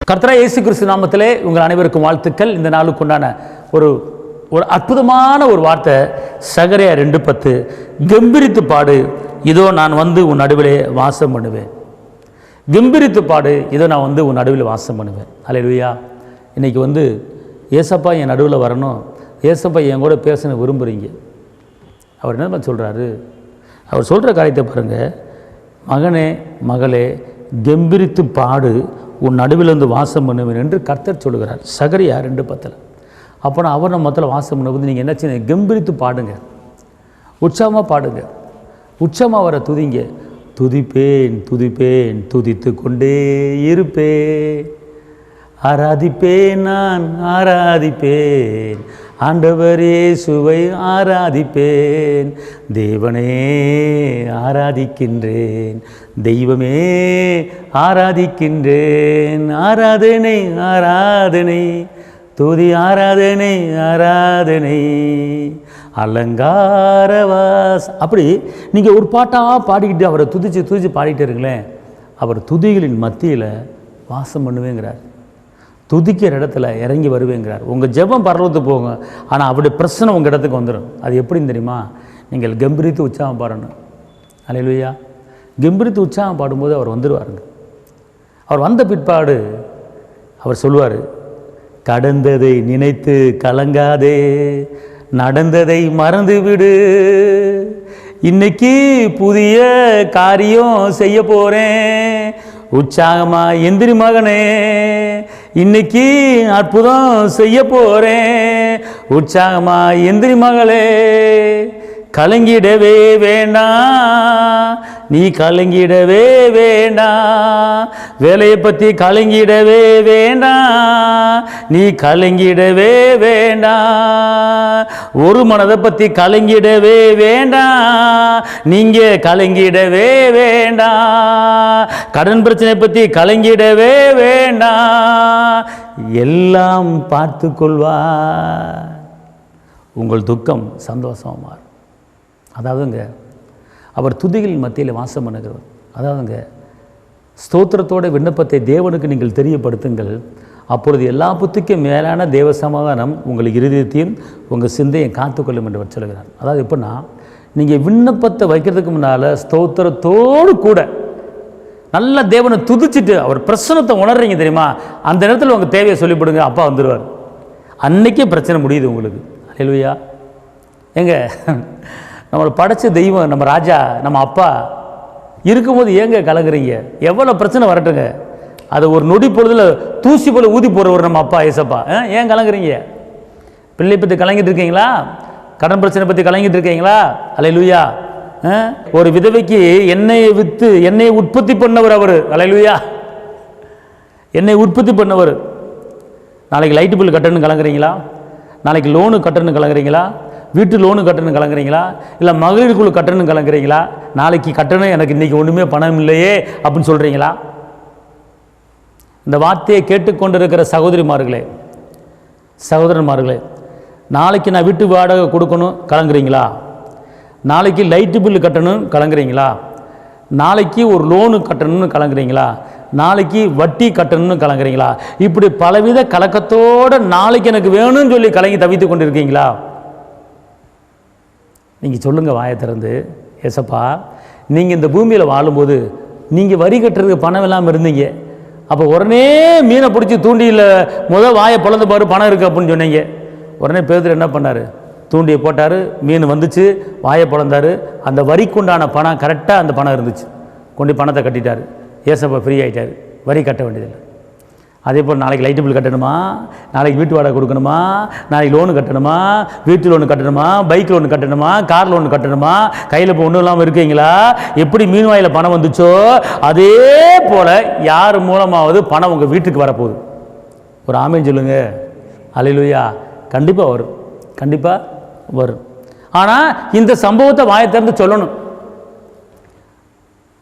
கர்த்தராகிய இயேசு கிறிஸ்து நாமத்திலே உங்கள் அனைவருக்கும் வாழ்த்துக்கள். இந்த நாளுக்கு உண்டான ஒரு அற்புதமான ஒரு வார்த்தை சகரியா 2:10, கெம்பீரித்து பாடு, இதோ நான் வந்து உன் நடுவிலே வாசம் பண்ணுவேன். கெம்பீரித்து பாடு, இதோ நான் வந்து உன் நடுவில் வாசம் பண்ணுவேன். அல்லேலூயா. இன்றைக்கி ஏசப்பா என் நடுவில் வரணும், ஏசப்பா என் கூட பேசணும் விரும்புகிறீங்க. அவர் என்ன சொல்கிறாரு? அவர் சொல்கிற காரியத்தை பாருங்கள். மகனே மகளே, கெம்பீரித்து பாடு, உன் நடுவிலிருந்து வாசம் பண்ணுவேன் என்று கர்த்தர் சொல்லுகிறார். சகரியா 2:10. அப்போ அவர் நம்ம மொத்தத்தில் வாசம் பண்ணும்போது நீங்கள் என்ன செய்ய? கெம்பீரித்து பாடுங்க, உற்சாகமாக பாடுங்க, உற்சாகமாக வர துதிங்க. துதிப்பேன் துதிப்பேன் துதித்து கொண்டே இருப்பேன், ஆராதிப்பேன் நான் ஆராதிப்பேன், ஆண்டவர் இயேசுவை ஆராதிப்பேன், தேவனே ஆராதிக்கின்றேன், தெய்வமே ஆராதிக்கின்றேன், ஆராதனை ஆராதனை துதி ஆராதனை ஆராதனை அலங்காரவாஸ். அப்படி நீங்கள் ஒரு பாட்டாக பாடிக்கிட்டு அவரை துதிச்சு பாடிக்கிட்டே இருங்களேன், அவர் துதிகளின் மத்தியில் வாசம் பண்ணுவேங்கிறார். துதிக்கிற இடத்துல இறங்கி வருவேங்கிறார். உங்கள் ஜெபம் பரலத்துக்கு போங்க, ஆனால் அவருடைய பிரச்சனை உங்கள் இடத்துக்கு வந்துடும். அது எப்படின்னு தெரியுமா? நீங்கள் கெம்பீரித்து உற்சாகம் பாடணும். அல்லேலூயா. கெம்பீரித்து உற்சாகம் பாடும்போது அவர் வந்துடுவாருங்க. அவர் வந்த பிற்பாடு அவர் சொல்லுவார், கடந்ததை நினைத்து கலங்காதே, நடந்ததை மறந்து விடு, இன்னைக்கு புதிய காரியம் செய்ய போகிறேன், உற்சாகமா எந்திரி மகனே, இன்னைக்கு அற்புதம் செய்ய போகிறேன், உற்சாகமா எந்திரி மகளே, கலங்கிடவே வேண்டாம், நீ கலங்கிடவே வேண்டாம், வேலையை பற்றி கலங்கிடவே வேண்டாம், நீ கலங்கிடவே வேண்டாம், ஒரு மனதை பற்றி கலங்கிடவே வேண்டாம், நீங்கள் கலங்கிடவே வேண்டாம், கடன் பிரச்சனை பற்றி கலங்கிடவே வேண்டாம், எல்லாம் பார்த்து கொள்வார், உங்கள் துக்கம் சந்தோஷமாக மாறும். அதாவதுங்க அவர் துதிகளின் மத்தியில் வாசம் பண்ணுகிறவர். அதாவதுங்க ஸ்தோத்திரத்தோட விண்ணப்பத்தை தேவனுக்கு நீங்கள் தெரியப்படுத்துங்கள், அப்பொழுது எல்லா புத்திக்கும் மேலான தேவ சமாதானம் உங்கள் இருதயத்தையும் உங்கள் சிந்தையை காத்துக்கொள்ளும் என்று அவர் சொல்கிறார். அதாவது எப்படின்னா, நீங்கள் விண்ணப்பத்தை வைக்கிறதுக்கு முன்னால் ஸ்தோத்திரத்தோடு கூட நல்ல தேவனை துதிச்சுட்டு அவர் பிரச்சனத்தை உணர்றீங்க தெரியுமா, அந்த நேரத்தில் உங்கள் தேவையை சொல்லிவிடுங்க, அப்பா வந்துடுவார். அன்றைக்கே பிரச்சனை முடியுது உங்களுக்கு. அல்லேலூயா. எங்க நம்மளை படைச்ச தெய்வம், நம்ம ராஜா, நம்ம அப்பா இருக்கும்போது ஏங்க கலங்குறீங்க? எவ்வளோ பிரச்சனை வரட்டுங்க, அதை ஒரு நொடி பொழுதுல தூசி போல ஊதி போடுறவர் நம்ம அப்பா ஏசப்பா. ஏன் கலங்குறீங்க? பிள்ளை பற்றி கலங்கிட்டு இருக்கீங்களா? கடன் பிரச்சனை பற்றி கலங்கிட்டு இருக்கீங்களா? அல்லேலூயா. ஒரு விதவைக்கு எண்ணெயை விற்று எண்ணெயை உற்பத்தி பண்ணவர் அவர். அல்லேலூயா. எண்ணெய் உற்பத்தி பண்ணவர். நாளைக்கு லைட்டு பில் கட்டணும்னு கலங்குறீங்களா? நாளைக்கு லோனு கட்டணும்னு கலங்குறீங்களா? வீட்டு லோனு கட்டணும் கலங்குறீங்களா? இல்லை மகளிர் குழு கட்டணும் கலங்குறீங்களா? நாளைக்கு கட்டணும், எனக்கு இன்றைக்கி ஒன்றுமே பணம் இல்லையே அப்படின்னு சொல்கிறீங்களா? இந்த வார்த்தையை கேட்டுக்கொண்டிருக்கிற சகோதரிமார்களே, சகோதரன்மார்களே, நாளைக்கு நான் வீட்டு வாடகை கொடுக்கணும் கலங்குறீங்களா? நாளைக்கு லைட்டு பில்லு கட்டணும் கலங்குறீங்களா? நாளைக்கு ஒரு லோனு கட்டணும்னு கலங்குறீங்களா? நாளைக்கு வட்டி கட்டணும்னு கலங்குறீங்களா? இப்படி பலவித கலக்கத்தோடு நாளைக்கு எனக்கு வேணும்னு சொல்லி கலங்கி தவித்து கொண்டு இருக்கீங்களா? நீங்கள் சொல்லுங்கள் வாயை திறந்து, ஏசப்பா, நீங்கள் இந்த பூமியில் வாழும்போது நீங்கள் வரி கட்டுறதுக்கு பணம் இல்லாமல் இருந்தீங்க. அப்போ உடனே மீனை பிடிச்சி தூண்டியில் வாயை பிளந்து பாரு, பணம் இருக்குது அப்படின்னு சொன்னீங்க. உடனே பேதுரு என்ன பண்ணார்? தூண்டியை போட்டார், மீன் வந்துச்சு, வாயை பிளந்தார், அந்த வரிக்குண்டான பணம் கரெக்டாக அந்த பணம் இருந்துச்சு, கொண்டு பணத்தை கட்டிட்டார். ஏசப்பா ஃப்ரீ ஆகிட்டார், வரி கட்ட வேண்டியதில்லை. அதே போல் நாளைக்கு லைட்டு பில் கட்டணுமா, நாளைக்கு வீட்டு வாடகை கொடுக்கணுமா, நாளைக்கு லோனு கட்டணுமா, வீட்டு லோனு கட்டணுமா, பைக் லோனு கட்டணுமா, கார் லோனு கட்டணுமா, கையில் இப்போ ஒன்றும் இல்லாமல் இருக்கீங்களா? எப்படி மீன் வாயில் பணம் வந்துச்சோ அதே போல் யார் மூலமாவது பணம் உங்கள் வீட்டுக்கு வரப்போகுது. ஒரு ஆமேன்னு சொல்லுங்க. அல்லேலூயா. கண்டிப்பாக வரும், கண்டிப்பாக வரும். ஆனால் இந்த சம்பவத்தை வாயை திறந்து சொல்லணும்.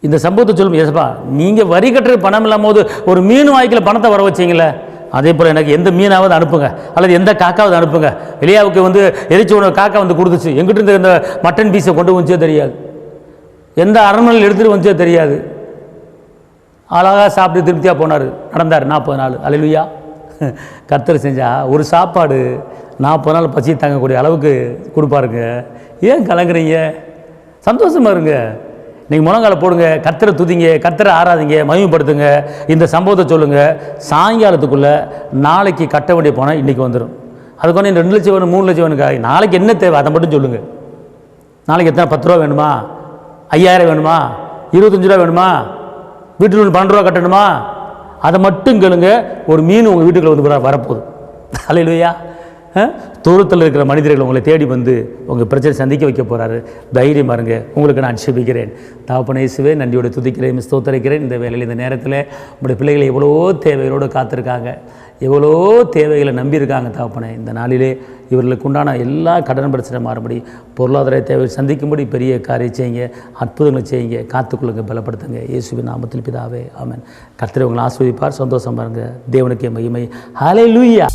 இந்த சம்பவத்தை சொல்லும், ஏசப்பா நீங்கள் வரி கட்டுற பணம் இல்லாமல் போது ஒரு மீன் வாய்க்கில் பணத்தை வர வச்சிங்களே, அதே போல் எனக்கு எந்த மீனாவது அனுப்புங்க, அல்லது எந்த காக்காவது அனுப்புங்க. வெளியாவுக்கு எரிச்சு ஒன்று காக்கா கொடுத்துச்சு, எங்கிட்ட இந்த மட்டன் பீஸை கொண்டு வந்துச்சே தெரியாது, எந்த அரண்மனையில் எடுத்துகிட்டு வந்துச்சே தெரியாது. அழகாக சாப்பிட்டு திருப்தியாக போனார், நடந்தார் 40 நாள். அல்லேலூயா. கர்த்தர் செஞ்சால் ஒரு சாப்பாடு 40 நாள் பசி தாங்கக்கூடிய அளவுக்கு கொடுப்பாருங்க. ஏன் கலங்குறீங்க? சந்தோஷமாக இருங்க. நீங்கள் முழங்கால போடுங்க, கர்த்தரை துதிங்க, கர்த்தரை ஆராதிங்க, மகிமைப்படுத்துங்க, இந்த சம்பவத்தை சொல்லுங்கள். சாயங்காலத்துக்குள்ளே நாளைக்கு கட்ட வேண்டிய பணம் இன்றைக்கி வந்துடும். அதுக்கு ஒன்று 2 லட்சம் வேணும், 3 லட்சம் வேணுக்கா, நாளைக்கு என்ன தேவை அதை மட்டும் சொல்லுங்கள். நாளைக்கு எத்தனை? 10 ரூபா வேணுமா? 5000 வேணுமா? 25 ரூபா வேணுமா? வீட்டில் 12 ரூபா கட்டணுமா? அதை மட்டும் கேளுங்க. ஒரு மீன் உங்கள் வீட்டுக்குள்ள வந்து வரப்போகுது. அல்லேலூயா. தூரத்தில் இருக்கிற மனிதர்கள் உங்களை தேடி வந்து உங்கள் பிரச்சனை சந்திக்க வைக்க போகிறாரு. தைரியமாக இருங்க. உங்களுக்கு நான் ஆட்சேபிக்கிறேன். தகப்பனே இயேசுவே, நன்றியோடு துதிக்கிறேன், ஸ்தோத்தரிக்கிறேன். இந்த வேளையில் இந்த நேரத்தில் உங்களுடைய பிள்ளைகளை எவ்வளோ தேவைகளோடு காத்திருக்காங்க, எவ்வளோ தேவைகளை நம்பியிருக்காங்க. தகப்பனே, இந்த நாளிலே இவர்களுக்கு உண்டான எல்லா கடன் பிரச்சனை மாறுபடி, பொருளாதார தேவை சந்திக்கும்படி பெரிய காரியம் செய்யுங்க, அற்புதங்களை செய்யுங்க, காத்துக்கொள்ளுங்க, பலப்படுத்துங்க. இயேசுவின் நாமத்தில் பிதாவே, ஆமென். கர்த்தர் உங்களை ஆசீர்வதிப்பார். சந்தோஷமாக இருங்க. தேவனுக்கே மகிமை. ஹல்லேலூயா.